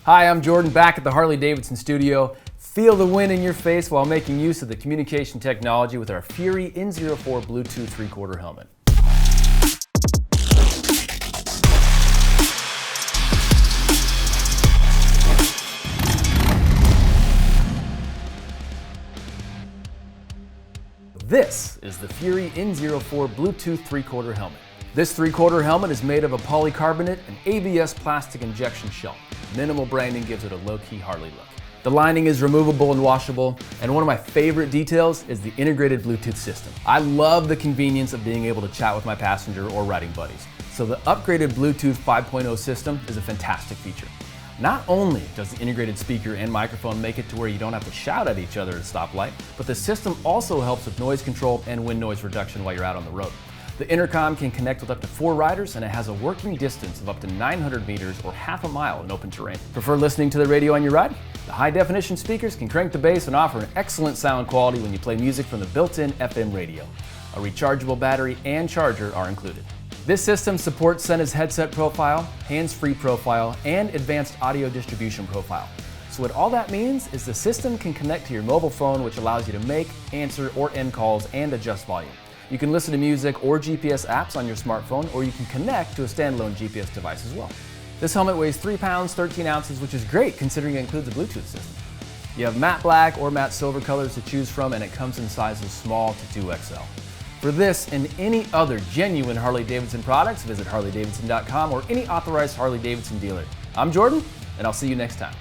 Hi, I'm Jordan, back at the Harley-Davidson studio. Feel the wind in your face while making use of the communication technology with our Fury N04 Bluetooth 3/4 helmet. This is the Fury N04 Bluetooth 3/4 helmet. This 3/4 helmet is made of a polycarbonate and ABS plastic injection shell. Minimal branding gives it a low-key Harley look. The lining is removable and washable, and one of my favorite details is the integrated Bluetooth system. I love the convenience of being able to chat with my passenger or riding buddies, so the upgraded Bluetooth 5.0 system is a fantastic feature. Not only does the integrated speaker and microphone make it to where you don't have to shout at each other at a stoplight, but the system also helps with noise control and wind noise reduction while you're out on the road. The intercom can connect with up to 4 riders, and it has a working distance of up to 900 meters or half a mile in open terrain. Prefer listening to the radio on your ride? The high-definition speakers can crank the bass and offer an excellent sound quality when you play music from the built-in FM radio. A rechargeable battery and charger are included. This system supports Sena's headset profile, hands-free profile, and advanced audio distribution profile. So what all that means is the system can connect to your mobile phone, which allows you to make, answer, or end calls and adjust volume. You can listen to music or GPS apps on your smartphone, or you can connect to a standalone GPS device as well. This helmet weighs 3 pounds, 13 ounces, which is great considering it includes a Bluetooth system. You have matte black or matte silver colors to choose from, and it comes in sizes small to 2XL. For this and any other genuine Harley-Davidson products, visit harleydavidson.com or any authorized Harley-Davidson dealer. I'm Jordan, and I'll see you next time.